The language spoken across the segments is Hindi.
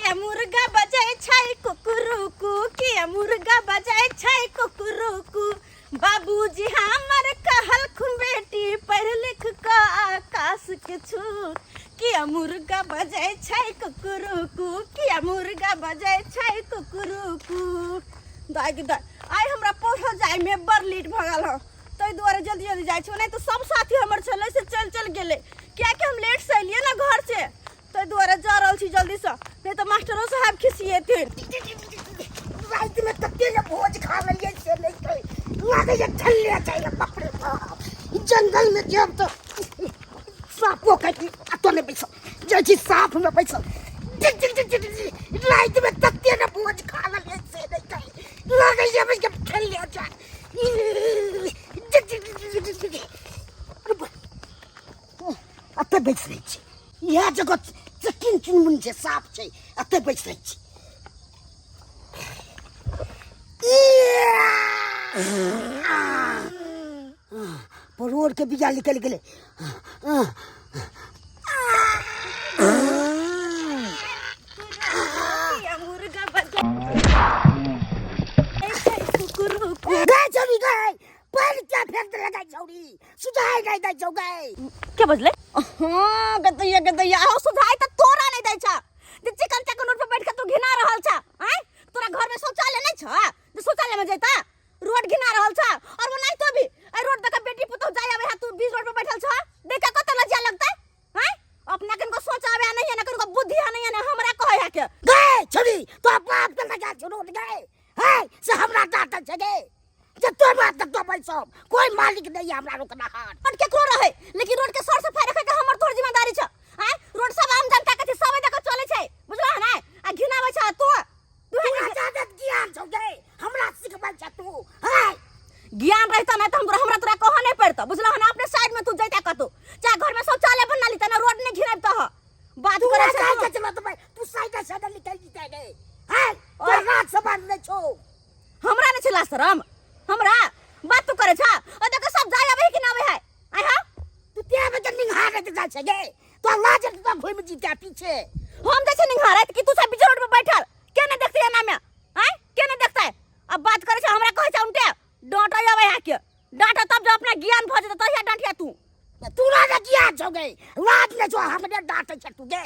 किया मुर्गा बजाए छाई कुकुरुकू किया मुर्गा बजाए छाई कुकुरुकू बाबूजी हमर कहल खुन बेटी पढ़ लिख का आकाश के छू किया मुर्गा बजाए छाई कुकुरुकू किया मुर्गा बजाए छाई कुकुरुकू दाई के दाई आई हमरा पढ़ो जाय में बड़ लेट भ गेल हो तै दुआरे जल्दी जल्दी जाय छी नहीं तो सब साथी हमर चले से चल गेले क्या कि हम लेट से एलिए ना घर से तै दुआरे जा रहल छी जल्दी से नहीं तो मास्टरो साहब खिसिएथिन रात में तत्ते ने भोज खा लेलिए से नहीं तो लागे ये ठल्ले चाहिए बाप रे बाप जंगल में जब तो सांपों का तो ने पैसा जैसी सांप में पैसा रात में तत्ते ने भोज खा लेलिए से नहीं तो लागे ये बस के ठल्ले जाए अते बैठ रही छी यह जगह चकिन चुनमुन छे साफ छे अते बैठ रही छी परोर के बिया निकल गेले मुर्गा बजा पर क्या फेंक लगा छौरी सुधाई नहीं दै छौ गई क्या बजले हां गदैया आओ सुधाई त तोरा नहीं दै छ जे चिकन चकन रोड पे बैठ के तू घिना रहल छ हैं तोरा घर में शौचालय नहीं छ जे शौचालय में जैता रोड घिना रहल छ और वो नहीं तो भी ए रोड देख बेटी पुतो जाय आवे तू बीच रोड पे बैठल छ देख कत लज्जा लगता हैं अपना कन को सोच आवे नहीं है ना कन को बुद्धि है नहीं है हमरा कहे है के गए छौरी तो बाप के लगा छ रोड गए है से हमरा डांट छ गे जब तो बात तक तो पैसा कोई मालिक नहीं हमरा रोकना हाथ पर केकरो रहे लेकिन रोड के सर सफाई रखे के हमर तोर जिम्मेदारी छ हैं रोड सब आम जनता के सब देख चले छै बुझला है ना आ घिनावे छ तू तू आजाद ज्ञान छौ गे हमरा सिखबै छ तू है ज्ञान रहता ना तो हमरा तोरा कह नहीं पड़ता बुझला है ना अपने साइड में तू जैता कतो चाहे घर में शौचालय बना ली तना रोड नहीं घिनाबता ह बात करे छ के चला तो तू साइड से निकल जीता गे है तो रात से बांध ले छौ हमरा ने छला शरम हमरा बात तू करे छ ओ देख सब जाय आवे कि ना आवे है आई हां तू त्या बजे निहार के जा छ गे तो लाज तो घूम जीता पीछे हम जैसे निहार कि तू सब बीच रोड पे बैठल के न देखते है ना में हैं के न देखता है अब बात करे छ हमरा कहे छ उनटे डांट आवे है के डांट तब जो अपना ज्ञान भ जत तहिया डांटिया तू राजा ज्ञान छ गे रात ले जो हमने डांट छ तू गे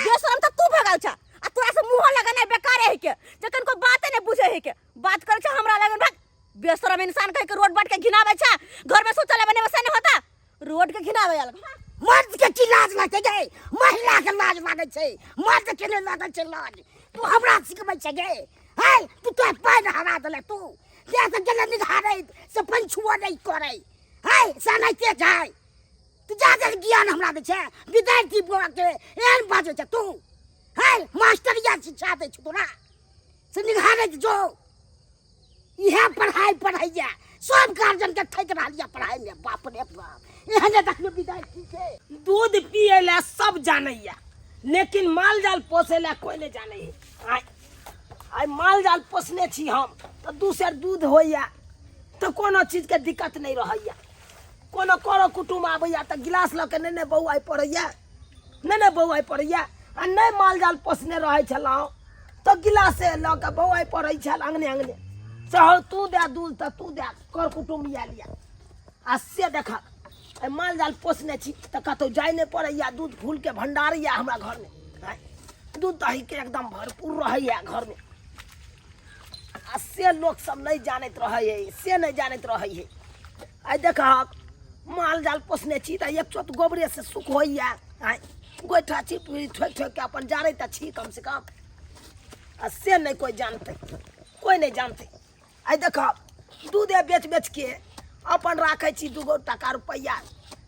बेशरम त तू भगल छ आ तोरा से मुंह लगाने बेकार है के जकन को बात नहीं बुझे है के बात करे छ हमरा लगन भाग बेशरम इंसान कह के रोड बाट के घिनावे छ घर में शौचालय बने वैसे नहीं होता रोड के घिनावे अलग मर्द के की लाज लागे गे महिला के लाज लागे छै मर्द के नहीं लागे छै लाज तू हमरा सिखबै छ गे है तू तो पाइन हरा दले तू जैसे गेले निहारे से पंछुआ नहीं करे है सनाइते जाय तू जाके ज्ञान हमरा दे छै विद्यार्थी बुआ के एहन बाजे छ तू है मास्टर या शिक्षा दे छ तोरा से निहारे जो यह पढ़ाइया सब गार्जियन के ठक रहा पढ़ाई में बाप रे बाप एहने देखियो विद्यार्थी के दूध पिए ला सब जानैया लेकिन माल जाल पोसे ला कोई नहीं जाने है आई माल जाल पोसने छी हम तो दूसर दूध होइया तो कोनो चीज के दिक्कत नहीं रहैया कोनो करो कुटुम आबैया तो गिलास ल के ने बौआई पड़ैया ने बौआई पड़ैया आ नहीं माल जाल पोसने रहे छलौ तो गिलास ल के बौआई पड़ै छल अंगने चाहो तू दे दूध तो तू दे कर कुटुम लिया आ से देखा माल जाल पोसने छी तो कतौ जाय नहीं पड़ैया दूध फूल के भंडार या हमरा घर में दूध दही के एकदम भरपूर रहैया घर में आ से लोग सब नहीं जानत रहे है से नहीं जानत रहे है आई देखा माल जाल पोसने छी तो एक चोट गोबरे से सुख होइया गोइठा छी ठोक ठोक के अपन जारे त छी कम से कम आ से नहीं कोई जानते कोई नहीं जानते आई देखा दूधे बेच बेच के अपन राखे छी 2 टका रुपया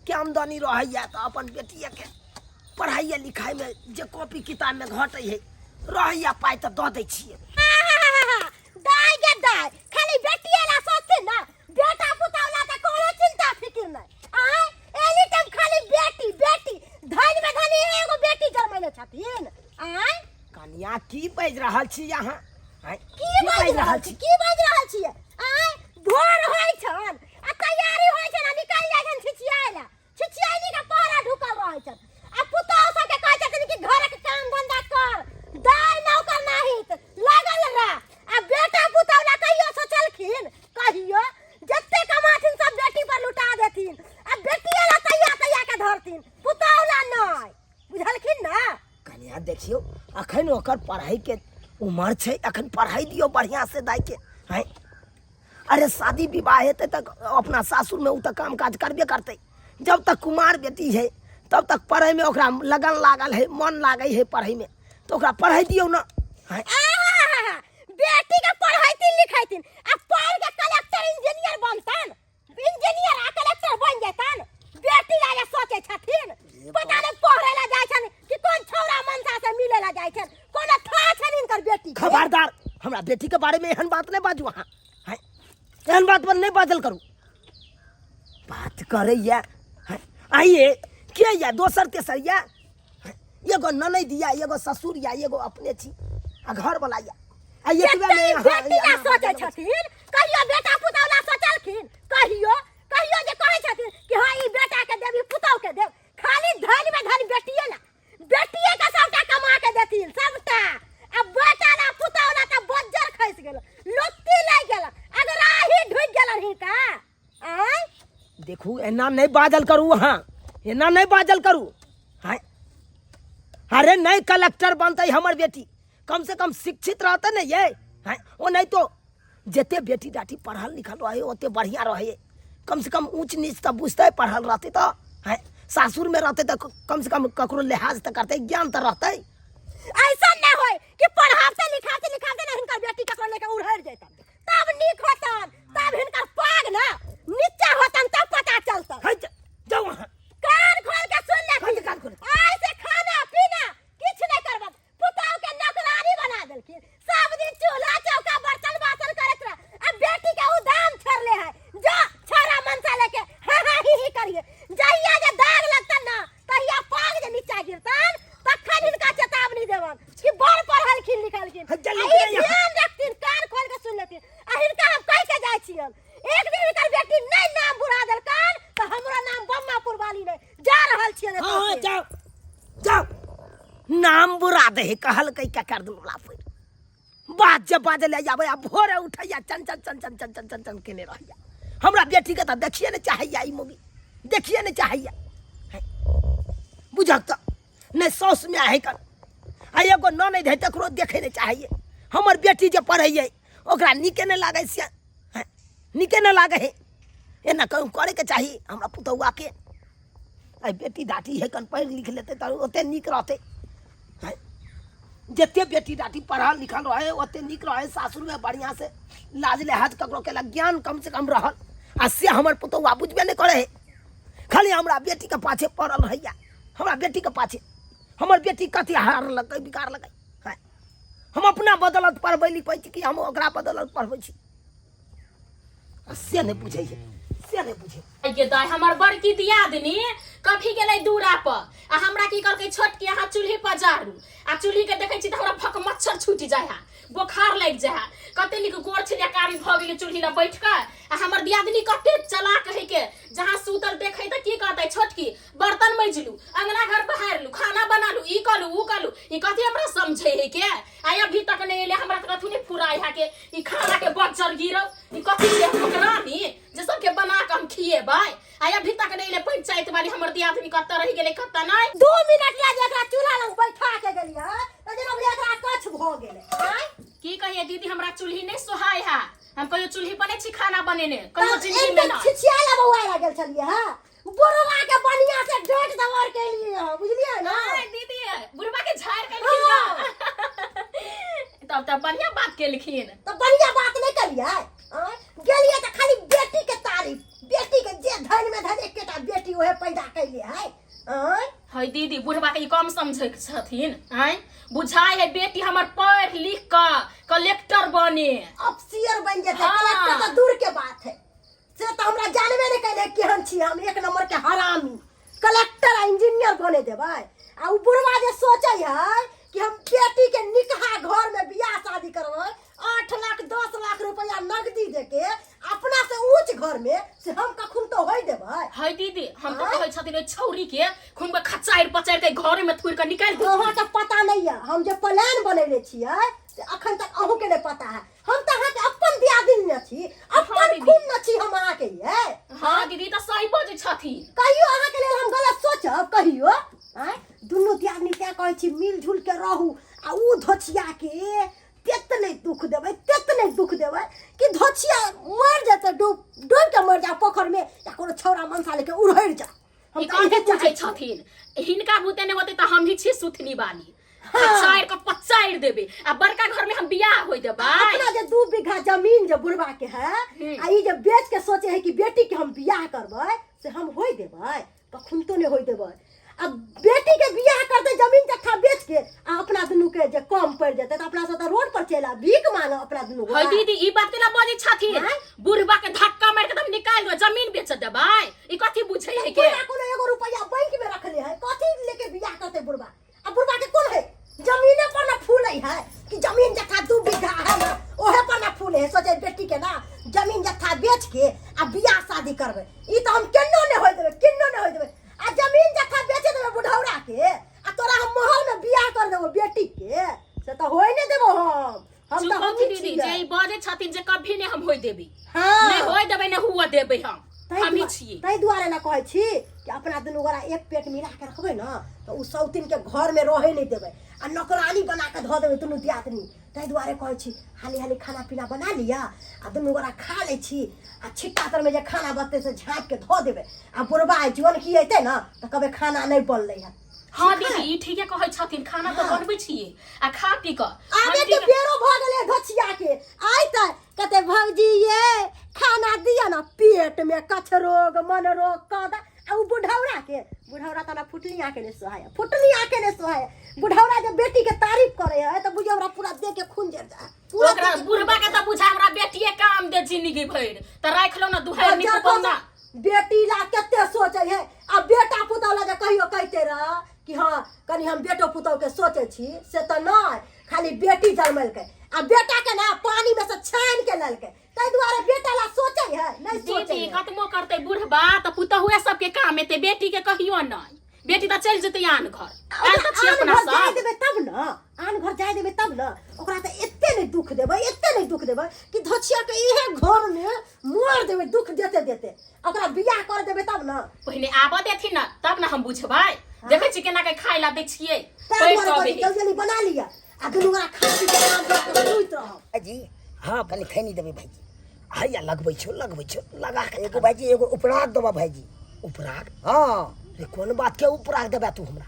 के आमदनी रहैया तो अपन बेटिए के पढ़ाई लिखाई में जे कॉपी किताब में घटे है रहैया पाई तो दे दै छियै दाई गे दाई खाली बेटिए ला सोचते ना बेटा पुतौला त कोनो चिंता फिकिर नहीं आय एनी टाइम खाली बेटी बेटी धन में धनी एगो बेटी जन्मैले छथिन आय कन्या की बाज रहल छी यहाँ की बाज रहल छी आय भोर होय छन आ तैयारी होय छन आ निकल जाय छन छिछियाइला छिछियाइली के पारा ढुकल रहै छन आ पुतौ सब के कहै छथिन कि घर के काम धंधा कर दाई नौकर अखन ओकर पढ़ाई के उम्र छै, अखन पढ़ाई दियो बढ़िया से दाई के हैं। अरे शादी विवाह हेतै तक अपना सासुर में उ तक काम काज करबे करतै। जब तक कुमार बेटी है तब तक पढ़ाई में ओकरा लगन लागल है, मन लागे है पढ़ाई में, तो ओकरा पढ़ाई दियो ना हैं। बेटी के पढ़ाईती लिखाईतीन आ पढ़ के कलेक्टर इंजीनियर बनतन, इंजीनियर आ कलेक्टर बन जेतन। बेटी लागे सोचे छथिन, पता नहीं पढ़े ला जाय छन कि कोन छौरा मनसा से मिले ला जाय छन, कोन था छन इनकर बेटी। खबरदार हमरा बेटी के बारे में एहन बात नहीं बाजू अहाँ हैं। एहन बात पर नहीं बाजल करू। बात करे या आइए के या दोसर तेसर या एगो ननद या एगो ससुर या एगो अपने छी आ घर वाला या आ ये बेटी ला सोचे छथिन। कहियो बेटा पुतौ ला सोचलखिन, कहियो कहियो जे कहै छथिन कि हां ई बेटा के देबी पुतौ के देब। खाली धन में धन बेटिए ला, बेटिए का सबटा कमा के देथिन सबटा। अब बेटा ला पुतौ ला त बज्जर खइस गेल, लुत्ती लाग गेल, अगर आही ढुक गेलन ही का। आय देखू एना नहीं बाजल करू अहाँ, एना नहीं बाजल करू हैं। अरे नहीं कलेक्टर बनते हमर बेटी, कम से कम शिक्षित रहते न ये हैं। वो नहीं तो जते बेटी डाटी पढ़ल लिखल रहे ओते बढ़िया रहे। कम से कम ऊंच नीच तो बुझते पढ़ल रहते तो हैं। सासुर में रहते तो कम से कम ककरो लिहाज तो करते, ज्ञान तो रहते। ऐसा न होय कि पढ़ाते लिखाते लिखाते ना हिनकर बेटी ककरो लेके उड़हर जैतन, तब नीक होतन, तब हिनकर पाग ना नीचा होतन, तब पता चलतन। जाओ वहाँ कान खोल के सुन ले, कान खोल। आज से खाना पीना किछ नहीं करबन। पुतौ के नौकरानी बना देलखिन, सब दिन चूल्हा चौका बर्तन बासन करत रह। अब बेटी के उदाम छरले है, जा छारा मनसा लेके हा ही करिए। जहिया जे दाग लगतन ना तहिया पाग जे नीचा गिरतन, तखन इनका चेतावनी देवन कि बड़ पढ़लखिन लिखलखिन। ध्यान रखतिन, कान खोल के सुन लेतिन। आ हिनका हम कह के जाय छियन, एक दिन हिनकर बेटी नहीं नाम बुरा देलकन तो हमरा नाम बम्मापुर वाली नहीं जा रहल छियन। हाँ जाओ जाओ, नाम बुरा दे कहल कई का कर दूला फिर बात जब बाजे ले जाबे आ भोरे उठैया चन चन चन चन चन चन चन चन केने रहैया। हमरा बेटी के त देखिए ने चाहिए, ई मूवी देखिए ने चाहिए बुझत ने सौस में है कर आ एगो न नहीं दे तकरो देखे ने चाहिए। हमर बेटी जे पढ़ैये ओकरा निके ने लागे से हैं, निके ने लागे है। एना कहूँ करे के चाहिए हमरा पुतौआ के। आई बेटी डाटी है कन पढ़ लिख लेते तो ओते निक रहते हैं। जते बेटी डाटी पढ़ल लिखल रहे ओते निक रहे, सासुर में बढ़िया से लाज लिहाज ककरो के ज्ञान कम से कम रहल। आ से हमर पुतौआ बुझबे नहीं करे है, खाली हमरा बेटी के पाछे पड़ल रहैया। हमरा बेटी के पाछे हमर बेटी कथी हार लगे बिकार लगे है। हम अपना बदौलत पढ़बै लिखबै छी कि हम ओकरा बदौलत पढ़बै छी, से नहीं बुझे है, से नहीं बुझे। के दाय हमर बड़की दियादनी कभी गेलै दूरा पर आ हमरा की करके छोट के यहाँ चूल्ही पर जारू आ चूल्ही के देखे छी त हमरा फक मच्छर छूट जाय है, बुखार लग जाय है। कते निक गोर छिलकारी भ गेलै चूल्ही ल बैठ के। आ हमर दियादनी कते चलाक है के जहां सूतल देखे त की कहतै छोटकी बर्तन मैजलू, अंगना घर बहारलू, खाना बनालू, ई कलू ऊ कलू। ई कथि हमरा समझे है के आ अभी तक नहीं एले। हमरा त कथु नहीं फुराई है के ई खाना के बच्चर गिरौ। ई कथि के रानी जे सबके बना के हम खिएबै आ अभी तक नहीं एले। पंचायत वाली हमर दियादनी कत रह गेलै कत नहीं। 2 मिनट लागे एकरा चूल्हा लग बैठा के गेलिए त जेना बोले एकरा कछ भ गेलै। आय की कहिए दीदी हमरा चूल्ही नहीं सोहाय है, हम कहियो चूल्ही पर नहीं खाना बनेने कहियो जिंदगी में ना। छिछियाला बौआ लागल छलिए हां, बुढ़वा के बनिया से डेट दवर के लिए बुझलिए ना। हां दीदी बुढ़वा के झाड़ के लिए तब बढ़िया बात के लिखिन। तो बढ़िया बात नहीं करिए। गेलिए त खाली बेटी के तारीफ, बेटी के जे धन में धन एकटा बेटी ओहे पैदा कैले है। है दीदी बुढ़वा के कम समझे छथिन। हैं बुझाई है बेटी हमर पढ़ लिख के कलेक्टर बने, अफसर बन जेते। कलेक्टर तो दूर के बात है, से तो हमरा जानबे नहीं कैले केहन छी हम, एक नंबर के हरामी। कलेक्टर आ इंजीनियर बने देबै आ उ बुढ़वा जे सोचे है कि हम बेटी के निकाह घर में बियाह शादी करबै, 8 लाख 10 लाख रुपया नगदी देके अपना से ऊंच घर में से हम कखुन तो होई देबै। है दीदी हम तो कहै छथिन ओइ छौरी के खून में खचाइर पचाइर के घर में थुर के निकाल दे। अहाँ तो पता नहीं है, हम जे प्लान बनैले छियै से अखन तक अहू के नहीं पता है। हम तो अहाँ के अपन दियादिन न छी, अपन खून न छी हम अहाँ के ये। हां दीदी तो सही बात छथिन। कहियो अहाँ के लेल हम गलत सोचब कहियो। दुनू दियादनी त्या कहै छी मिल जुल के रहू आ ऊ धोचिया के तेतने दुख देबै कि धोचिया मर जाते डूब के मर जा पोखर में या कोनो छौरा मनसा लेके उड़हर जा। ई काहे पूछै छथिन हिनका भूते ने होते त हम ही छी सुथनी बानी चार का पचाड़ देबे आ बड़का घर में हम बियाह होई देबै। अपना जे 2 बीघा जमीन जे बुढ़वा के है आ ई जे बेच के सोचे है कि बेटी के हम बियाह करबै से हम होई देबै कखुन तो ने होई देबै। अब बेटी के बियाह करते जमीन जत्था बेच के आ अपना दुनू के जे कम पड़ जेते त अपना सब रोड पर चला भीख मांग अपना दुनू हई दीदी ई बात केला बजै छथिन बुढ़वा के धक्का मार के तुम निकाल दो जमीन बेच देबै ई कथि बुझै है के कोनो एगो रुपया बैंक में रखले है कथि लेके बियाह करते बुढ़वा। अब बुढ़वा के कोन है जमीने पर ना फूलै है कि जमीन जत्था 2 बीघा है ना ओहे पर ना फूले है सोचे बेटी के ना जमीन जत्था बेच के आ बियाह शादी करबै ई त हम किन्नो ने होय देबै आ जमीन जत्था बेचे देबै बुढ़ौरा के आ तोरा हम महल में बियाह कर देबो बेटी के से त होय ने देबो हम त हम दीदी जे ई बजै छथिन जे कभी ने हम होय देबी हां ने होय देबै ने हुआ देबै हम ही छियै। तै दुआरे ना कहै छी कि अपना दुनू गोरा एक पेट मिला के रखबै ना तो उ सौतिन के घर में रहे नहीं देबै आ नौकरानी बना के ध देबै दुनू दियादनी। तै दुआरे कहै छी हाली खाना पीना बना लिया आ दुनू गोरा खा लै छी आ छिट्टा तर में जे खाना बत्ते से झाँप के ध देबै आ बुढ़बा जीवन की अइतै ना त कबे खाना नहीं बनलै है। हां दीदी ई ठीके कहै छथिन खाना तो बनबै छियै आ खा पी क आगे के बेरो भ गेलै धोचिया के आइतै कते भौजी ये खाना दिया ना पेट में कछ रोग मन रोग कदा आ उ बुढ़ौरा तना फुटली आके ने सोहाय बुढ़ौरा जब बेटी के तारीफ करे है त बुझे हमरा पूरा देह के खून जर जा ओकरा बुढ़बा के त बुझा हमरा बेटिए काम दे जिंदगी भर त राख लो ना दुहाई नि पौना बेटी ला केते सोचे है आ बेटा पुतौ ला जे कहियो कहते रह कि हां कनी हम बेटो पुतौ के सोचे छी से त नहीं खाली बेटी जन्मल के आ बेटा के ना पानी में से छान के लल के तै दुआरे बेटा ला सोचे है नहीं सोचे दीदी कतमो करते बुढ़बा त पुतहुए सब के काम एते बेटी के कहियो नहीं बेटी त चल जते आन घर आन त छी अपना सब जाय देबे तब ना आन घर जाय देबे तब ना ओकरा त एते नहीं दुख देबे कि धोचिया के इहे घर में मोर देबे दुख देते ओकरा बियाह कर देबे तब ना पहले आबा देथिन ना तब ना हम बुझबै देखै छी केना के खाइला दै छियै जल्दी बना लिया आ दुनू गोरा खा पी के आराम से सुइत रहो जी। हाँ कनी खैनी देबे भाईजी हैया लगबै छौ लगा के एगो भाईजी एगो उपराग देबा भाईजी उपराग। हाँ रे कोन बात के उपराग देबे तू हमरा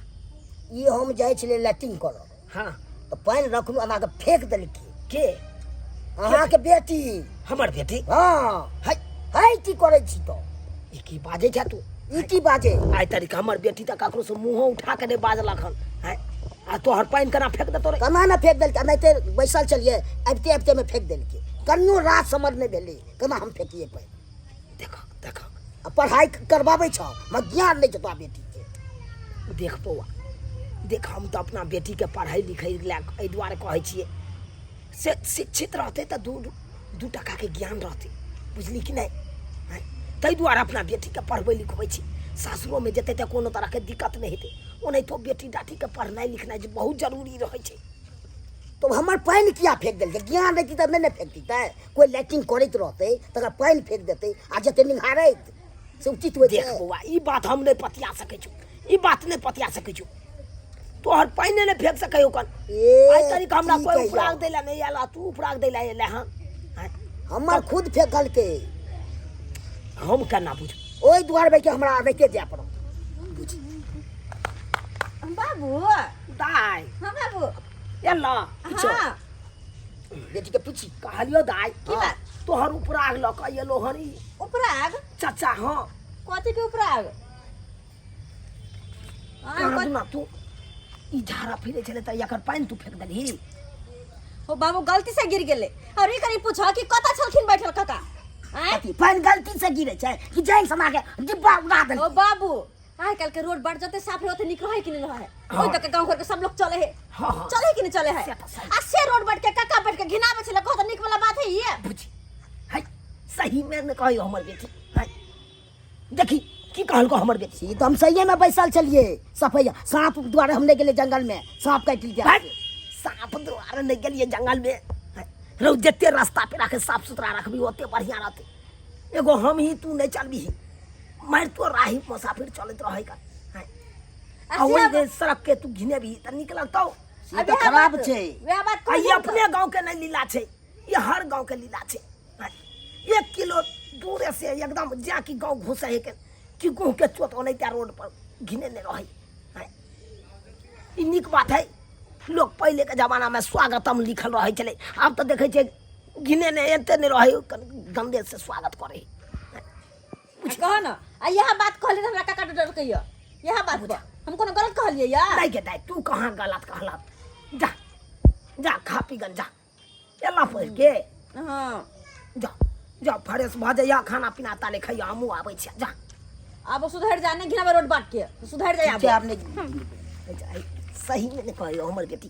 ई हम जाय छले लैट्रिन करब हाँ तो पानी रखलू आना के फेंक देलकी के अहाँ के बेटी हमर बेटी हाँ है की करे छी तो ई की बाजे छ तू ई की बाजे आइ तरीका हमर बेटी त ककरो से मुंह उठा के नहीं बाजलक हन है आ तोहर पानी केना फेंक देतो रे कना ना फेंक देलके नहीं ते बैसल चलिए अबते में फेंक देलके कन्नो रात समझ नहीं भेली कना हम फेंकिए पानी देखो पढ़ाई करवाबै छ म ज्ञान नहीं जता बेटी के देख पौआ देख हम तो अपना बेटी के पढ़ाई लिखाई एहि दुआरे कहै छियै से शिक्षित रहते तो दू टका के ज्ञान रहते बुझली कि नहीं ताहि दुआरे अपना बेटी के पढ़बै लिखबै छी सासुरो में जेते तो कोनो तरह के दिक्कत नहीं हेतै ओनाहितो बेटी डाटी के पढ़नाई लिखनाई जे बहुत जरूरी रहै छै। तो हमर पानी किया फेंक देलके ज्ञान रहती तब नहीं फेंकती कोई लैट्रिन करैत रहते तकर पानी फेंक देते आ जते निहारैत से उचित होय देख बौआ ई बात हम नहीं पतिया सकै छु ई बात नहीं पतिया सकै छु तोहर पानी नहीं फेंक सकै ओकन आई तरीका हमरा कोई उपराग देला नहीं आला तू उपराग देला एले हां हमर खुद फेंकल के हम केना बुझ ओई द्वार बे के हमरा रखे जाय पड़ो बाबू दाई हां बाबू एला हां बेटी के पूछी कहलियो दाई की बात तोहर उपराग ल क एलो हनी उपराग चाचा हां कथि के उपराग कहलू ना तू ई झाड़ा फिरे चले त एकर पानी तू फेंक देली ओ बाबू गलती से गिर गेले और ई करी पूछा कि कता छलखिन बैठल काका कथी पानी गलती से गिरे छै कि जाइन समा के डिब्बा उड़ा देल ओ बाबू आइ काल के रोड बाट जते साफ रहते निक रहे कि नहीं रहे ओइ तक गांव घर के सब लोग चले है चले कि नहीं चले है आ से रोड बाट के काका बैठ के घिनावे छले कहत निक वाला बात है ये बुझी है सही में न कहियो हमर बेटी है देखी की कहल को हमर बेटी तो हम सही में बैसल चलिए सफैया सांप द्वारा हमने गेले जंगल में सांप काट लिया सांप द्वारा नहीं गेलिए जंगल में रौ जते रास्ता पे रखे साफ सुथरा रखबी ओते बढ़िया रहते एगो हम ही तू नहीं चलबी मार तो राही मुसाफिर चलत रहे का है आ ओइ दे सड़क के तू घिने भी त निकल तो ये तो खराब छे। वह बात आ ये अपने गांव के नहीं लीला छे, ये हर गांव के लीला छे। 1 किलो दूर से एकदम जाकी गांव घुसे है कि गेहूं के चोट नहीं त्या रोड पर घिने ने रहे। ई निक बात है। लोग पहले के जमाना में स्वागतम लिखल रहे चले, अब तो देखे छे घिने ने एते ने रहे, गंदे से स्वागत करे। कहो ना आ यह बात कहले त हमरा का डर कहियो यह बात बा हम कोनो गलत कहलिए या नहीं के दाई तू कहाँ गलत कहला। जा जा खा पी गन जा एला पढ़ के हां जा जा फ्रेश भ जा, खाना पीना ताले खइया हमू आबै छी। जा अब सुधर जाने घिना रोड बांट के सुधर जाए के आपने सही में नहीं कहियो हमर बेटी।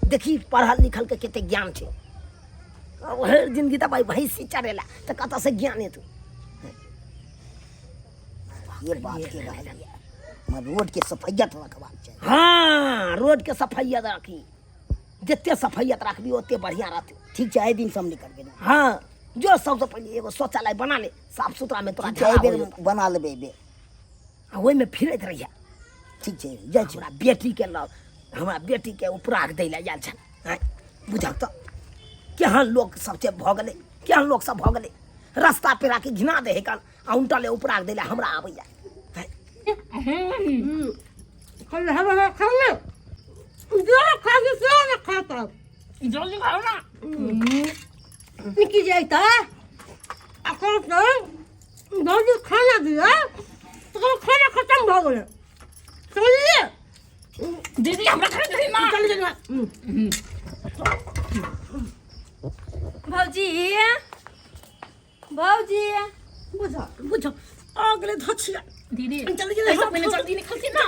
देखी पढ़ल लिखल के केते ज्ञान छे, हर जिंदगी त भाई भैंसी चरेला त कत से ज्ञान है तू। ये बात के रहल है मैं रोड के सफाइयत रखबाक चाहिए। हाँ रोड के सफाइयत रखी, जितने सफाइयत रखबी ओते बढ़िया रहते। ठीक है, दिन से हम निकल गए। हाँ जो सबसे पहले एगो शौचालय बना ले, साफ सुथरा में तोरा ठीक है, बेर बना लेबे बे। ओहि में फिरत रहिया। ठीक है, जय छी। हमरा बेटी के लग, हमरा बेटी के उपराग दै ला आयल छन। बुझक तो केहन लोग सब से भ गेलै, केहन लोग सब भ गेलै, रास्ता पेरा के घिना दे है कन आ उल्टा ले उपराग दै ला हमरा आबैया। जल्दी खाओ ना। निकी जाइता अकल तो जल्दी खाना दिया तो खाना खत्म भ गेल। चलिए दीदी हमरा खाना दे ना। चल जा भौजी भौजी बुझा बुझ अगले धछिया दीदी जल्दी ऐसा मैंने जल्दी निकलती ना।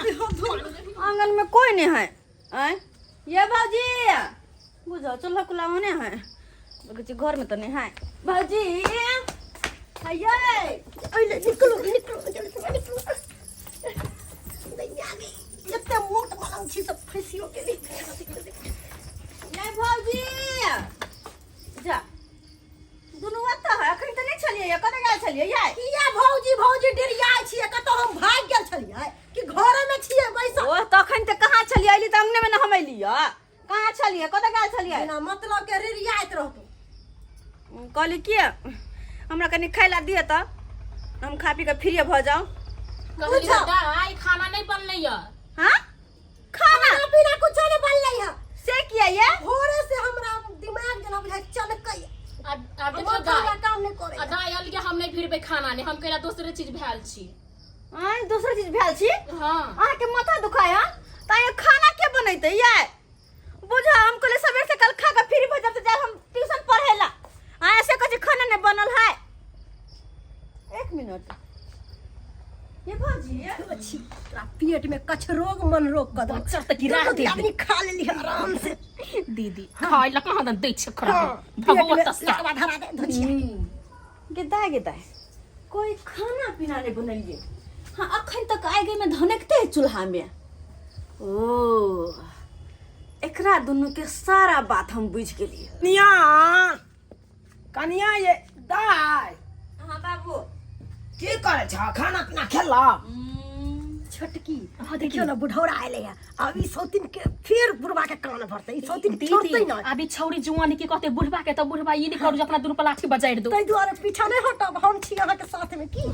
आंगन में कोई नहीं है आए ये भौजी बुझा चूल्हा कुल्हा होने है बगीचे घर में तो नहीं है। भौजी आइए अइले निकलो निकलो जल्दी से निकलो। नहीं आगे इतना मोट मांग छी सब फसियो के लिए। ये भौजी जा दुनू आता है अखन तो नहीं चलिए ये कतऽ गेल छलिए ये किया भौजी भौजी डेरिया छिए, कतौ हम भाग गेल छलिए कि घरे में छिए बैसल। ओ तखन त कहाँ छलिए अइली त अंगने में न हम अइली कहाँ छलिए कतऽ गेल छलिए बिना मतलब के रिरियाइत रहतो। कहली कि हमरा कनी खाइ ला दिए त हम खा पी के फ्री भ जाऊं। कहली दाई खाना नहीं बनलै य। हां खाना बिना कुछ नहीं बनलै है। से किया ये भोरे से हमरा दिमाग जना बुझाइ चलकै। आ देखियो हम दाई काम नहीं करे। दाई अलगे हम नहीं फिरबे खाना ने, हम केला दूसरे चीज भेल छी। आय दूसरा चीज भेल छी हां अहाँ के माथा दुखाय त ये खाना के बनैते ये बुझा हम कहले सवेर से कल खा के फ्री भ जाब त जाब हम ट्यूशन पढ़ेला आ ऐसे कछ खाना नहीं बनल है। एक मिनट ये भौजी अच्छी पेट में कछ रोग मन रोग कद बच्चा त गिरा दे आदमी खा लेली आराम से। दीदी खाइ ला कहां दै छ खरा पेट में भगवत सा। लकवा धरा दे धुचिया। गिदा कोई खाना पीना नहीं बनलिए। हाँ अखन तक आगे में धनकते है चूल्हा में। ओ एकरा दुनू के सारा बात हम बुझ गेलिए। कनिया कनिया ये दाई हाँ बाबू की करे छ, खाना पीना खेला? छोटकी देखियो ना बुढ़ौरा आइले है, अब ई सौतिन के फिर बुढ़वा के कान भरते। ई सौतिन छोड़ते ना। अभी छौरी जुआनी की कहते बुढ़बा के, तो बुढ़बा ये नहीं करू अपना दुनू पर लाठी बजाइर दो। तै दुआरे पीछा नहीं हटब, हम छी अहाँ के साथ में। की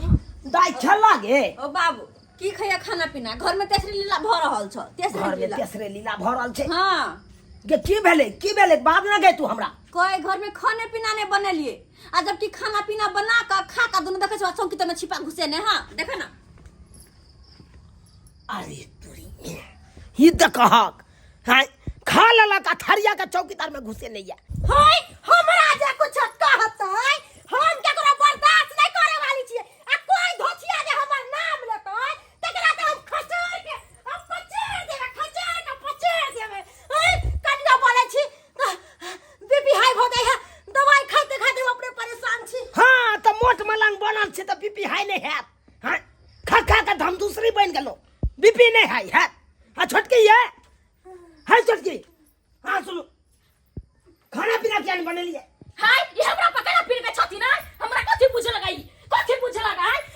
दाई खेला गे? ओ बाबू की खैया खाना पीना घर में तेसरी लीला भ रहल छ। घर में लीला तेसरे लीला भरल छे। हाँ गे की भेले बात ना गए तू हमरा। कोई घर में खाने पीना नहीं बनलिए आ जबकि खाना पीना बना का खा का दोनों देखे छ चौकी में छिपा घुसे ने। हाँ देखा ना अरे तुरी ही देखहक हाय खा लेला का थरिया के चौकीदार में घुसे नहीं है। हाय हमरा जे कुछ कहतै हम केकरो बर्दाश्त नहीं करे वाली छियै। आ कोई धोचिया जे हमर नाम लेतै तकरा त हम खचर के हम पचेर देबै। हाय कनिया बोलै छी बीपी हाई भ जाइ है, दवाई खाइते खाइते अपने परेशान छी। हाँ तो मोट मलंग बनल छे तो बीपी हाई नहीं है। हाँ खा खा के हम दूसरी बन गेलो, बीपी नहीं हाई है। हाँ छोटकी है छोटकी। हाँ सुनो खाना पीना क्या नहीं बनेलिए? हाय ये हमरा पकड़ा पीर के छथि ना, हमरा कथि पूछे लगाई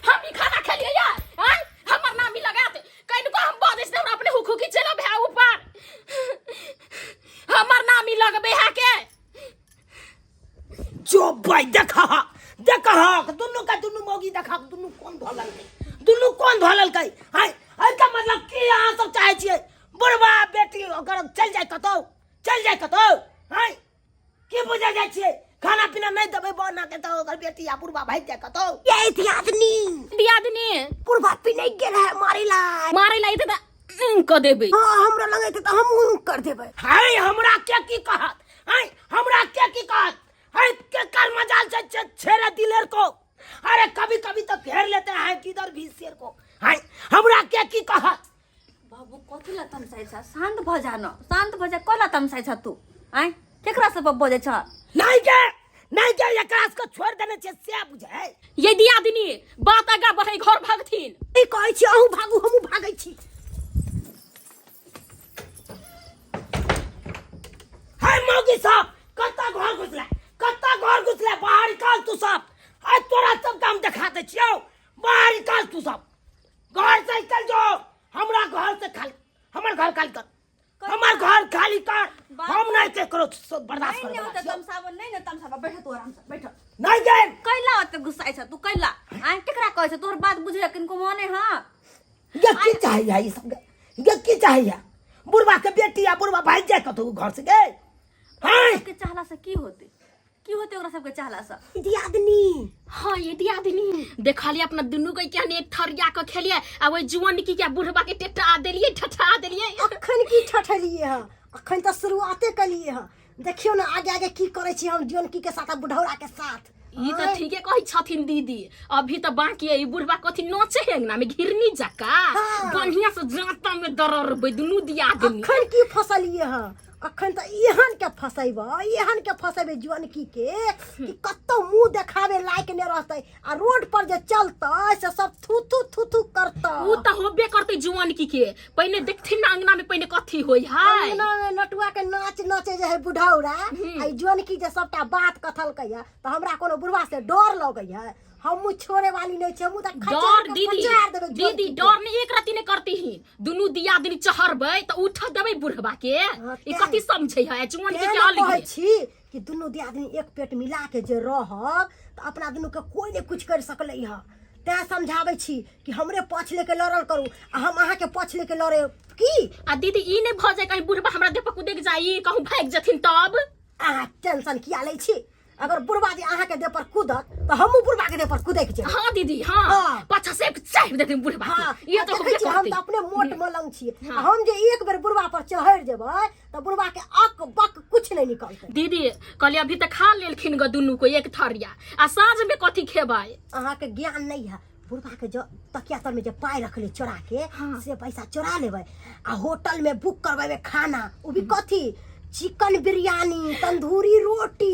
हम ई खाना खेलिए यार। हाय हमर नाम ही लगाते कहीं को हम बादिश ने अपने हुकू की चलो भे ऊपर। भाई देखा दुनू का दुनू मौगी देखा दुनू कौन धोलल गई हाय का मतलब की अहाँ सब चाहे छियै बुढ़वा बेटी अगर चल जाए कतौ हाय की बुझा जाइ छियै खाना पीना नहीं देबै बना के तो अगर बेटी या बुढ़वा भाग जाए कतौ ये दियादनी बुढ़वा पी नहीं गेल है मारे ला इते क देबै हाँ हमरा लगे थे तो हम कर देबै हाय हमरा के की कहत हाय के काल मजाल से छेरे दिलेर को अरे कभी कभी तो घेर लेते हैं किधर भी शेर को हाय हमरा के की कहत बाबू कथी ला तमसाइ छ शांत भ जा न शांत भ जा कला तमसाइ छ तू आइ केकरा से बोले छ नहीं के एकरा को छोड़ देने छे से बुझै ये दियादनी बात आगा बढ़ै घर भागथिन ई कहै छी अहू भागू हमहू भागै छी हाय मौगी साहब कत्ता घर घुसले बाहर निकाल तू सब हाय तोरा सब काम दिखा दे छियो बाहर निकाल तू सब घर से निकल जाओ हमरा घर से खाली हमर घर खाली कर हम नहीं के करो बर्दाश्त नहीं करो होता तमसाबो बैठ तू आराम से बैठ नहीं गए कैला ओते गुस्साइ छ तू कैला आइ केकरा कहै छ तोहर बात बुझे किनको मने हां ये की चाहिए ये सब ये की चाहिए बुढ़वा के बेटी या बुढ़वा भाग जाए कतो घर से गए हां के चाहला से की होते ओकरा सबके चाहला से दियादनी हाँ ये दियादनी देखलिए अपना दुनू के क्या ने एक थरिया के खेलिए आ ओइ जुआन की क्या बुढ़वा के टेटा देलिए अखन की ठठलिए ह अखन तो शुरुआते कलिए ह देखियो ना आगे की करे छी हम जीवन के साथ बुढ़ौरा के साथ ई त ठीके कहै छथिन दीदी अभी त बाकी है ई बुढ़वा कथि नोचे हेंगना में घिरनी जका बढ़िया से जाता में दरर दुनू दियादनी अखन की फसलिए ह अखन तो एहन के फसेबे जीवन की कि कत्तो मुंह देखावे लायक ने रहते आ रोड पर जे चलते से सब थू करता उ त होबे करते जुआन की के पहले देखथिन ना अंगना में पहले कथि होई हाय अंगना में नटुआ के नाचे जे है बुढ़ौरा आ जीवन की जे सबटा बात कथल कहिया तो हमरा कोनो बुढ़वा से डर लगै है हम छोड़े वाली नहीं छे हम त डर दीदी डर ने एक राती ने करती ही दुनू दियादनी चहरबै त उठ देबै बुढ़वा के ई कथि समझै है जुआन के क्या लिखै छी कि दुनू दियादनी एक पेट मिला के जे रहब त अपना दुनू के कोई ने कुछ कर सकलै ह ते समझाबै छी कि हमरे पछ लेके लड़ल करू आ हम अहाँ के पछ लेके लड़े की आ दीदी ई ने भ जाय कहीं बुढ़वा हमरा देह पर कुदेक जाई कहूं भाग जथिन तब आ टेंशन किया लै छी अगर बुढ़वा जी अहाँ के देह पर कूदत तो हमहू बुढ़वा के देह पर कूदे के हां दीदी हां पाछा से चाहि देथिन बुढ़वा ये तो हम तो अपने मोट मलंग छी हम जे एक बेर बुढ़वा पर चढ़ जेबै तो बुढ़वा के अक बक कुछ नहीं निकलतै दीदी कहलिए अभी तक खा लेलखिन ग दुनू को एक थरिया आ साँझ में कथि खेबै अहाँ के ज्ञान नहीं है बुढ़वा के जो तकिया तर में जो पाई रखले चोरा के से पैसा चोरा लेबै आ होटल में बुक करबै खाना वो भी कथी चिकन बिरयानी तंदूरी रोटी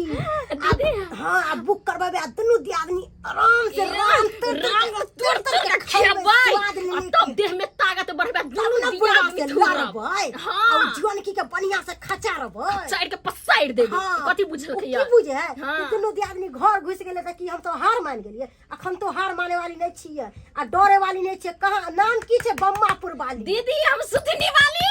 हाँ बुक करवाबे दुनू दियादनी आराम से तोड़ खेबै तब देह में ताकत बढ़बे दुनू दियादनी लड़बै और जीवन की के बढ़िया से खचारबै साइड के पसाइड देबे कथि बुझल के की बुझे दुनू दियादनी घर घुस गेले त की हम तो हार मान गेलिए अखन तो हार माने वाली नहीं छिए आ डरे वाली नहीं छिए कहां नाम की छे बम्मापुर वाली दीदी हम सुतनी वाली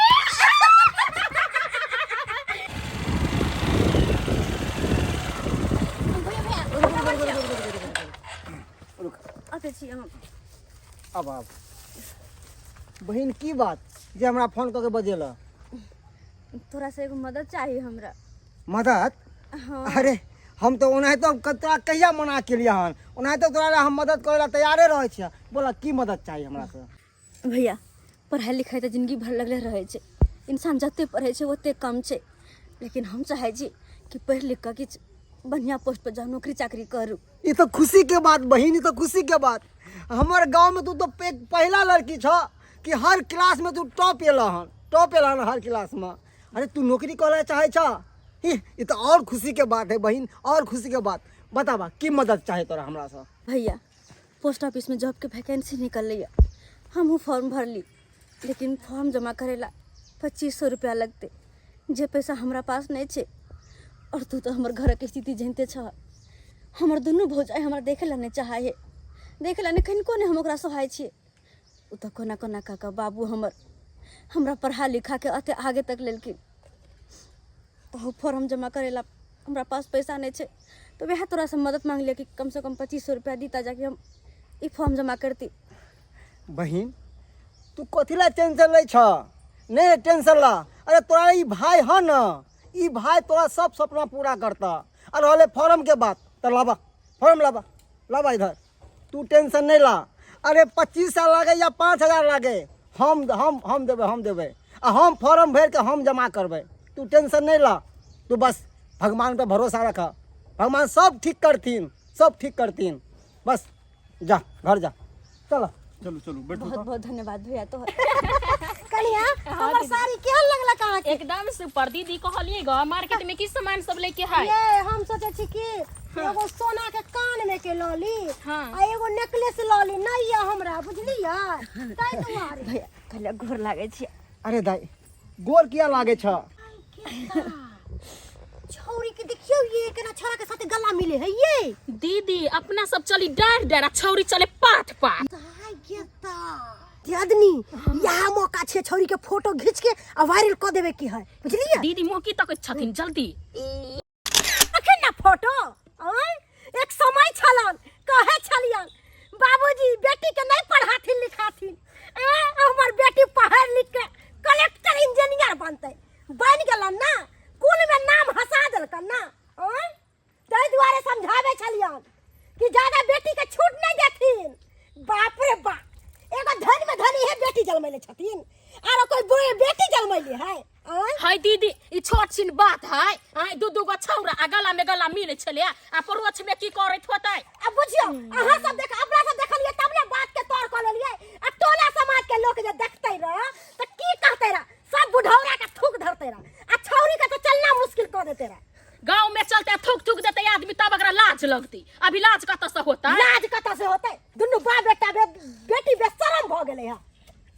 अब बहन की बात जे हमरा फोन करके बजेला तोरा से एगो मदद चाहिए हमरा मदद हाँ। अरे हम तो ओना तो तोरा कहिया मना केलिए हन ओना तो तोरा हम मदद करे ला तैयारे रहे छिए बोला की मदद चाहिए हमरा से भैया पढ़ाई लिखाई तो जिंदगी भर लगले रहे छे इंसान जते पढ़े छे ओते कम छे लेकिन हम चाहे छी कि पढ़ लिख के किछ बढ़िया पोस्ट पर जाऊँ नौकरी चाकरी करूँ ये तो खुशी के बात बहन ये तो खुशी के बात हमारे गांव में तू तो पहला लड़की छ कि हर क्लास में तू टॉप एला हन हर क्लास में अरे तू नौकरी करे चाहे छ ये तो और खुशी के बात है बहन और खुशी के बात बताबा की मदद चाहे तोरा हमरा से भैया पोस्ट ऑफिस में जॉब के वैकेंसी निकल रही हम फॉर्म भरली लेकिन फॉर्म जमा करेला 2500 रुपया लगते जे पैसा हमरा पास नहीं छे और तू तो हमर घर के स्थिति जानते छ हमर दुनू भौजाई हमरा देखे ला नहीं चाहे देखे ला नहीं कनिको नहीं हम ओकरा सहाय छिए उ तो कोना कोना का बाबू हमरा पढ़ा लिखा के अते आगे तक लेलकिन तो फॉर्म जमा करेला हमरा पास पैसा नहीं छे तो वह तोरा से मदद मांग लिया कि कम से कम 2500 रुपया दीता जाके हम ई फॉर्म जमा करती। बहन तू कथी ला टेंशन ले छ? नहीं टेंशन ला। अरे तोरा ई भाई है ना, ई भाई तोरा सब सपना पूरा करता। और रहले फॉर्म के बात तो लाबा, फॉर्म लाबा, लाबा इधर। तू टेंशन नहीं ला। अरे 25 साल लागे या 5000 लागे, हम देवे आ हम फॉर्म भर के हम जमा करबे। तू टेंशन नहीं ला। तू बस भगवान पे भरोसा रखा, भगवान सब ठीक करतीन। बस जा घर जा। चलो चलो चलो बैठो। बहुत बहुत धन्यवाद भैया। तो कनिया हमर साड़ी केहन लगला कहाँ के? एकदम सुपर दीदी कहलिए ग मार्केट में की सामान सब लेके है। ये हम सोचे छी कि एगो सोना के कान में के लॉली हाँ। आ एगो नेकलेस लॉली नहीं है हमरा, बुझलिया? ताई दुआरे भैया कहले घोर लागे छी। अरे दाई गोर किया लागे छ? छौरी के देखियो ये केना छोरा के साथे गला मिले है ये। दीदी अपना सब चली डार डार, छौरी चले पाठ पाठ। ताई गेता दियादनी यहाँ मौका छे छौरी के फोटो खींच के आ वायरल कर देवे की है, बुझलिया? दीदी मोकी तक छथिन जल्दी। अखन ना फोटो एक समय छलन कहे छलियन बाबूजी बेटी के नहीं पढ़ाथिन लिखाथिन, हमर बेटी पढ़ लिख के कलेक्टर इंजीनियर बनते, बन गेलन ना, कुल में नाम हंसा देलकन ना। ताहि दुआरे समझावे छलियन कि ज्यादा बेटी के छूट नहीं देथिन। बाप रे बाप, एगो धन में धनी है बेटी जन्मैले छथिन, आरो कोई बेटी जन्मैले है? हाय दीदी ई छोट छिन बात है। आय दू दू गो छौरा आ गला में गला मिले छले आ परोछ में की करत होतै। अब बुझियो अहाँ सब देख अपना सब देखलिए तब ने बात के तौर कर लेलिए। आ टोला समाज के लोग जे देखते रह त की कहते रह, सब बुढ़ौरा के थूक धरते रह, आ छौरी के तो चलना मुश्किल कर देते रह। गांव में चलते थूक थूक देते आदमी तब अगर लाज लगती। अभी लाज कत से होता? लाज कत से होते? दुनु बाप बेटा बेटी बेशरम भ गेले है,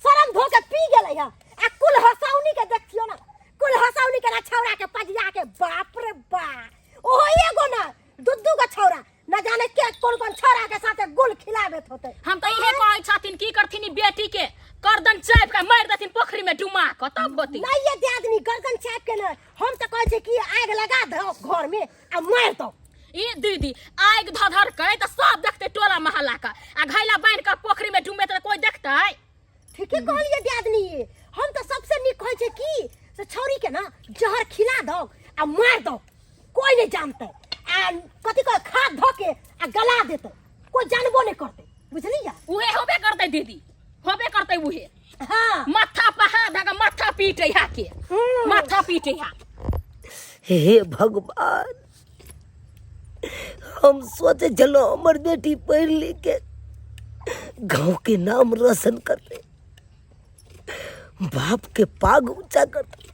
शरम धो के पी गेले है। आ कुल हंसौनी के देखियो ना, कुल हंसौनी के ना छौरा के पजिया के बाप रे बाप। ओहो एगो ना दुद्दू का छौरा न जाने के कौन छौरा के साथे गुल खिलाबेत होते। हम तो इहे कहै छथिन की करथिन बेटी के गर्दन चाप के मार देथिन पोखरी में डुमा के तब होती। नहीं ये दियादनी गर्दन चाप के ना, हम तो कहै छै कि आग लगा दो घर में आ मार दो। ए दीदी आग धधर के त सब देखते टोला मोहल्ला का, आ घैला बांध के पोखरी में डुमे त कोई देखतै? ठीके कहलिए दियादनी ये। हम तो सबसे नीक कहै छै कि से छौरी के ना जहर खिला दो आ मार दो, कोई नहीं जानते। आ कथि को खाद धो के आ गला देते, कोई जानबो नहीं करते, बुझलिया? उहे होबे करतै दीदी, होबे करतै उहे। हां माथा पहा धागा माथा पीटे हा के, माथा पीटे हा। हे भगवान, हम सोचे चलो हमर बेटी पढ़ लिख के गांव के नाम रोशन करते, बाप के पाग ऊंचा करते।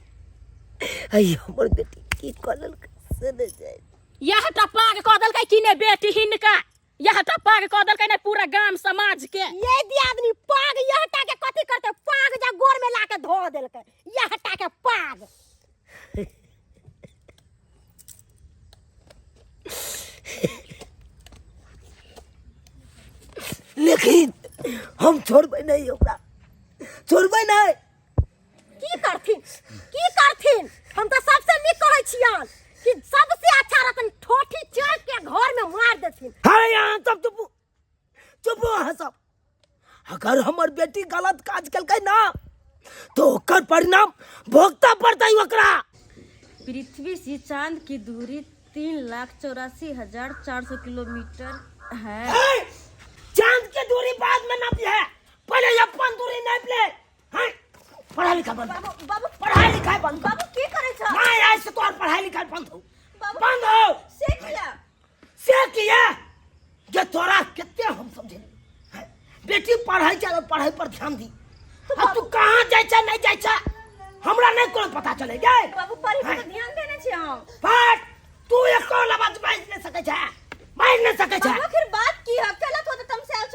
आई हमर बेटी की कलल से न जाए। यह टपाग कदल के किने बेटी हिनका, यह टपाग कदल के ने पूरा गांव समाज के। ये दियादनी पाग यहटा के कथि करते? पाग जा गोर में लाके धो देलकै, यहटा के पाग। लेकिन हम छोड़बै नहीं, ओकरा छोड़बै नहीं। की करथिन? हम तो सबसे नीक कहै छियन कि सबसे अच्छा रहतन ठोठी चाप के घर में मार देथिन। हाय यहाँ सब चुप हो सब। अगर हमर बेटी गलत काज कलकै ना तो ओकर परिणाम भोगता पड़तै ओकरा। पृथ्वी से चांद की दूरी 3,84,400 किलोमीटर है। चांद की दूरी बाद में नापी है, पहले अपन दूरी नाप ले। हाय पढ़ाई लिखाई बंद। बाबू पढ़ाई लिखाई बंद। बाबू की करे छ? नहीं ऐसे तो पढ़ाई लिखाई बंद हो, बंद हो। से किया जे तोरा कितने हम समझे। बेटी पढ़ाई चलो, पढ़ाई पर ध्यान दी। अब तू कहाँ जाय छ नहीं जाय छ हमरा नहीं कोनो पता चले गए। बाबू पढ़ाई पर ध्यान देने छी हम। बट तू एको आवाज बाज नहीं सके छ, बाज नहीं सके छ। बाबू फिर बात की है? केला तो तुम से छ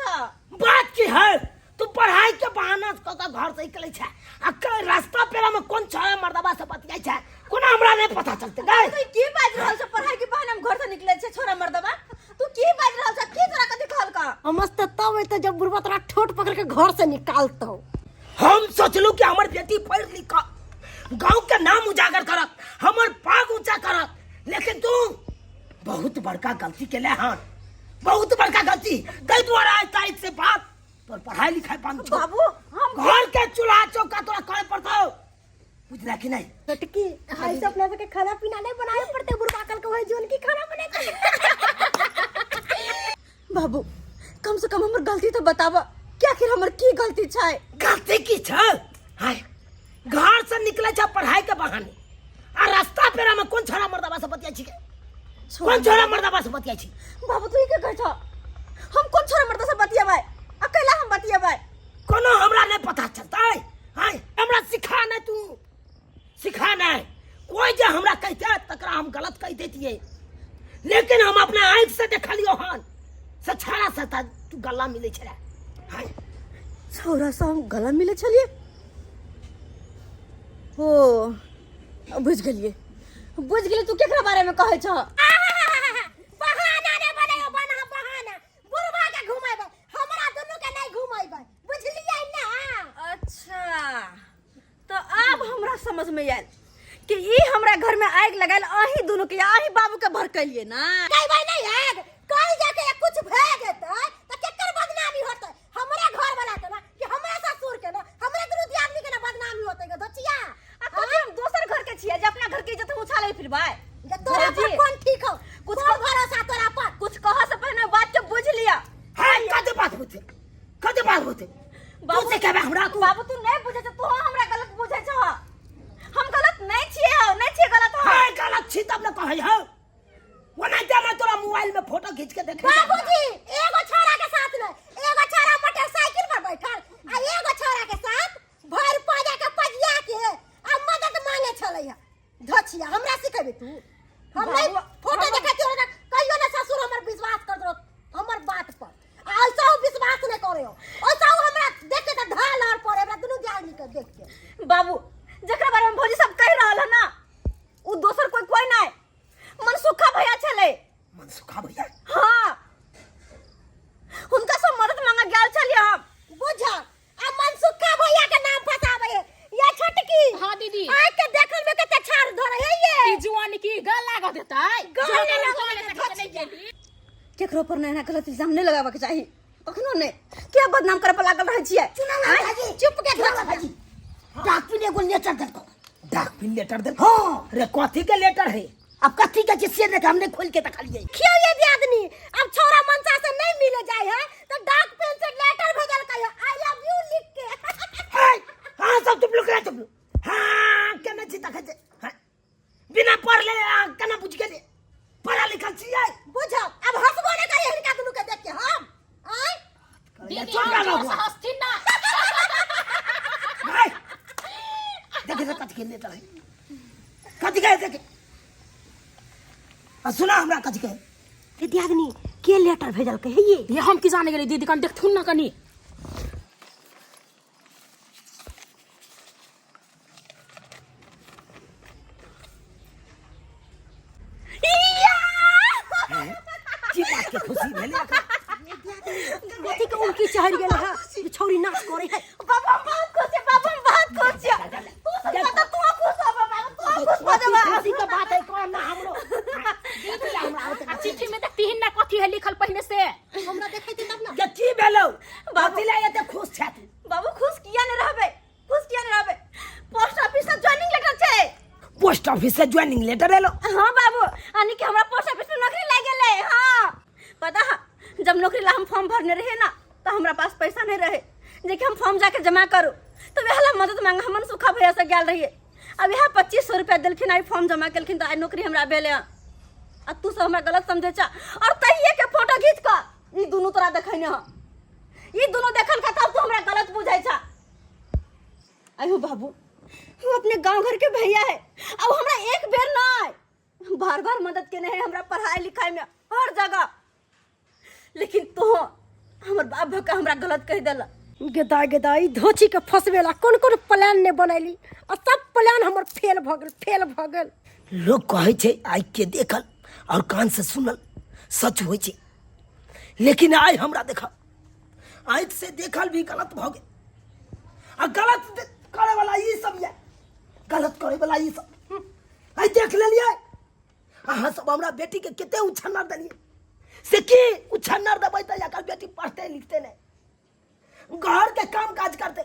बात की है? तू पढ़ाई के बहाना से कत घर से निकले छ, आ रास्ता पेरा में कौन छ मर्दबा से बतियाई छ, कोनो हमरा नहीं पता चलते गए। तू की बाज रहल छ? पढ़ाई के बहाना हम घर से निकले छ छोरा मर्दबा। तू की बाज रहल छ? की तोरा कथि कहल का? हमस्त तब त जब बुढ़वा तोरा ठोट पकड़ के घर से निकालतो। हम सोचलू कि हमर बेटी पढ़ लिख गांव के नाम उजागर करत, हमर पाग ऊंचा करत, लेकिन तू बहुत बड़का गलती के ले हन, बहुत बड़का गलती। कई द्वारा आज तारीख से बात तोर पढ़ाई लिखाई बंद छो। बाबू हम घर के चूल्हा चौका तोरा करे पड़तो, बुझला कि नहीं? लटकी हाय से अपने के खाना पीना नहीं बनाए पड़ते, बुढ़वा कल के वही जोन की खाना बने के। बाबू कम से कम हमर गलती तो बतावा, क्या आखिर हमर की गलती छै? गलती की छ? हाय घर से निकले छ पढ़ाई के बहाने, आ रास्ता पेरा में कौन छोरा मर्दाबा से बतिया छी के? कौन छोरा मर्दाबा से बतिया छी? बाबू तू के कहै छ? हम कौन छोरा मर्दा से बतियाबै? अकेला हम बतियाबै? कोनो हमरा नहीं पता चलता है। हाय हमरा सिखा नहीं, तू सिखा नहीं। कोई जे हमरा कहते तकरा हम गलत कह देतिए, लेकिन हम अपना आंख से देखलियो हन सछाड़ा से तू गला मिले छले। हाय छोरा से हम गला मिले छलिए। ओ बुझ गेलिए तू केकरा बारे में कहै छ? बहाना नहीं बनायो, बहाना बुढ़वा के घुमाइबे, हमरा दुनू के नहीं घुमाइबे, बुझलियै ना? अच्छा तो अब हमरा समझ में आयल कि ई हमरा घर में आग लगाल अही दोनों के, अही बाबू के भड़कलिए ना। कहबै नहीं आग, कहीं जाके कुछ भए जेतै त केकर बदनामी होतै? हमरे घर वाला के ना कि हमरे ससुर के ना, हमरे दुनू दियादनी के ना बदनामी होतै गे धोचिया। आ कथी हम दोसर घर के छियै जे अपना घर के इज्जत हम उछालै फिरबै? जे तोरा पर कौन ठीक हो, कुछ भरोसा तोरा पर? कुछ कह से पहले बात के बुझ लिया। हाय कदे बात होते, कदे बात होते? तू से कहबे हमरा तू? बाबू तू नहीं बुझे छ, तू हमरा गलत बुझे छ। हम गलत नहीं छिए गलत हो। हाय गलत छी तब न कहै हो। वना जाना तोरा मोबाइल में फोटो खींच के देखे। बाबूजी एगो छोरा के साथ में, एगो छोरा मोटरसाइकिल पर बैठल आ एगो छोरा के साथ भर पाजा के पजिया के आ मदद मांगे छलै है। धोचिया हमरा सिखेबे तू? हम नहीं फोटो देखै छियै ना, कहियो ना ससुर हमर विश्वास कर दो हमर बात पर। ऐसा विश्वास नहीं करे हो, ऐसा हमरा देख के त ढाल और पड़े, हमरा दुनू दियादनी के देख के। बाबू जकरा बारे में भौजी सब कह रहल है ना, उ दोसर कोई नहीं, मनसुखा भैया छले। मनसुखा भैया? हाँ उनका सब मदद मांगा गेल छलिए हम। बुझ आ मनसुखा भैया के नाम फसाबे ये छोटकी। हाँ दीदी आइ के देखल में कते छाड़ धरे है ये। ई जुआन की गल लागो देतै, गल लागो देतै। केकरो पर नैना गलत इल्जाम नहीं लगाबे के चाहिए, कखनो नहीं। क्या बदनाम करे पर लागल रहै छियै? चुप के धोला भाजी। डॉक्टर ने एगो लेटर देलको। डॉक्टर लेटर दे? हाँ रे कथी के लेटर है? अब कथी के जिससे देख हमने खोल के देखलिए। क्यों ये दियादनी अब छोरा मनसा से नहीं मिले जाए है तो डाक पेन से लेटर भेजल कहियो आई लव यू लिख के। हाय हां सब चुप लोग, चुप लोग। हां केना छी तक जे बिना पढ़ले केना बुझ गेले? पढ़ा लिखल छियै? बुझो अब हंसबो नहीं करे इनका दुनू के देख के हम। आय दीदी छोटा हम लोग जोर से हंसथिन ना। हाय देखे कथी के लेटर है? कथी के देखे? सुना हमरा कथी के? ये दियादनी के लेटर भेजल के है ये हम की जाने गेली दीदी कन देखथुन ना कनी। की बात के खुशी भेले? कथी के उनकी चढ़ गेल है ये छौरी नाच करे है। बाबा हम बहुत खुश है, बाबा हम बहुत खुश है। तू सब बता, तू खुश हो बाबा, तू खुश हो जा। खुशी के बात है कौन ना हमरो? दीदी हमरा चिट्ठी में देखतिहिन ना कथी है लिखल पहिने से। हमरा देखै छी तब ना। ये की भेलौ? बाबू ले एते खुश छ तू? बाबू खुश किया नहीं रहबे, खुश किया नहीं रहबे? पोस्ट ऑफिस से ज्वाइनिंग लेटर छे। पोस्ट ऑफिस से ज्वाइनिंग लेटर एलो? हाँ बाबू यानी कि हमरा पोस्ट ऑफिस में नौकरी लग गेले। हाँ पता है जब नौकरी ला हम फॉर्म भरने रहे ना तो हमरा पास पैसा नहीं रहे जे कि हम फॉर्म जाके जमा करूँ, तो वह मदद मांगा हमन सुखा भैया से गेल रहिए। अब यहाँ 2500 रुपया दिलखिन, आई फॉर्म जमा केलखिन तो आई नौकरी हमरा भेले। आ तू सब हमरा गलत समझे छ और तहिए के फोटो खींच कर ई दोनों तोरा देखैने ह, ई दोनों देखल का तब तू हमरा गलत बुझाई छ। आयो बाबू हम अपने गांव घर के भैया है, अब हमरा एक बेर नहीं बार बार मदद केने है हमरा पढ़ाई लिखाई में हर जगह, लेकिन तो हमर बाप भका हमरा गलत कह देला। गेदाई गेदाई धोची के फसवेला कौन कौन प्लान ने बनैली और सब प्लान हमर फेल भ गेल। लोग कहे छे आई के देखल और कान से सुनल सच होय छे, लेकिन आज हमरा देखा आँख से देखल भी गलत भ गेल। आ गलत करे वाला ई सब ये, गलत करे वाला ई सब आई देख लेलिए। अहाँ सब हमरा बेटी के कते उछन्नर देलिए से की उछन्नर देबै त एकर बेटी पढ़ते लिखते नहीं, घर के काम काज करते,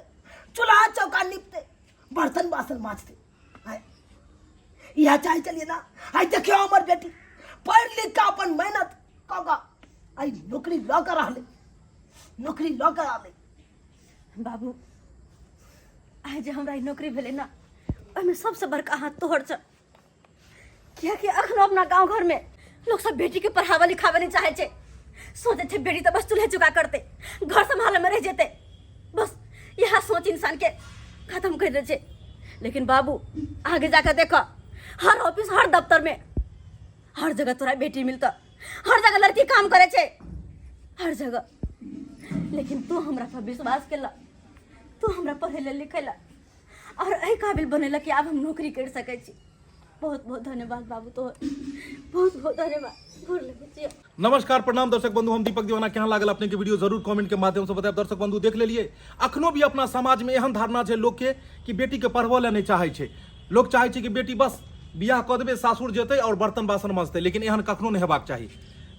चूल्हा चौका निपते, बर्तन बासन मांजते। यह चाहे चलिए ना, आई देखियो हमर बेटी पढ़ लिख के अपन मेहनत क के आई नौकरी ल कर रहले, नौकरी ल कर रहले। बाबू आज जे हमरा ई नौकरी भेलै ना, ओहिमे सबसे बड़का हाथ तोहर छ। कियाकि अखनो अपना गांव घर में लोग सब बेटी के पढ़ावा लिखावा नहीं चाहे छे। सोचे थे बेटी तो बस चूल्हे चुका करते, घर संभाले में रह जेते, बस यह सोच इंसान के खत्म कर दे छे। लेकिन बाबू आगे जाकर देखो, हर ऑफिस हर दफ्तर में हर जगह तोरा बेटी मिलता, हर जगह लड़की काम करे छे, हर जगह। लेकिन तू हमरा पर विश्वास केला, तू हमरा पढ़ेला लिखेला और एहि काबिल बनेला कि अब हम नौकरी कर सके छी। बहुत बहुत धन्यवाद बाबू, तो बहुत बहुत धन्यवाद। गोर लगे छी। नमस्कार प्रणाम दर्शक बंधु, हम दीपक दीवाना। केहन लागल अपने के वीडियो जरूर कमेंट के माध्यम से बताएब। दर्शक बंधु देख लेलिए, अखनो भी अपना समाज में एहन धारणा छै लोग के कि बेटी के पढ़बो ले नहीं चाहे छै। लोग चाहे छै कि बेटी बस बियाह क देबे, सासुर जेतै और बर्तन बासन मजतै, लेकिन एहन कखनो नहीं हेबाक चाही।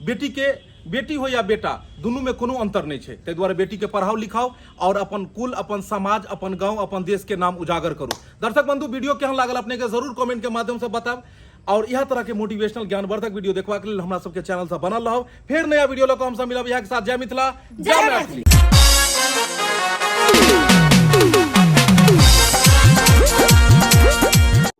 बेटी के बेटी हो या बेटा, दुनू में कोनो अंतर नहीं छै। ताहि दुआरे बेटी के पढ़ाओ लिखाओ और अपन कुल, अपन समाज, अपन गांव, अपन देश के नाम उजागर करू। दर्शक बंधु वीडियो केहन लागल अपने के जरूर कमेंट के माध्यम से बताएब और यह तरह के मोटिवेशनल ज्ञानवर्धक वीडियो देखबा के लेल हमरा सबके चैनल से बनल रहब। फिर नया वीडियो लऽ कऽ हम सब मिलब। यहाँ के साथ जय मिथिला, जय मैथिली।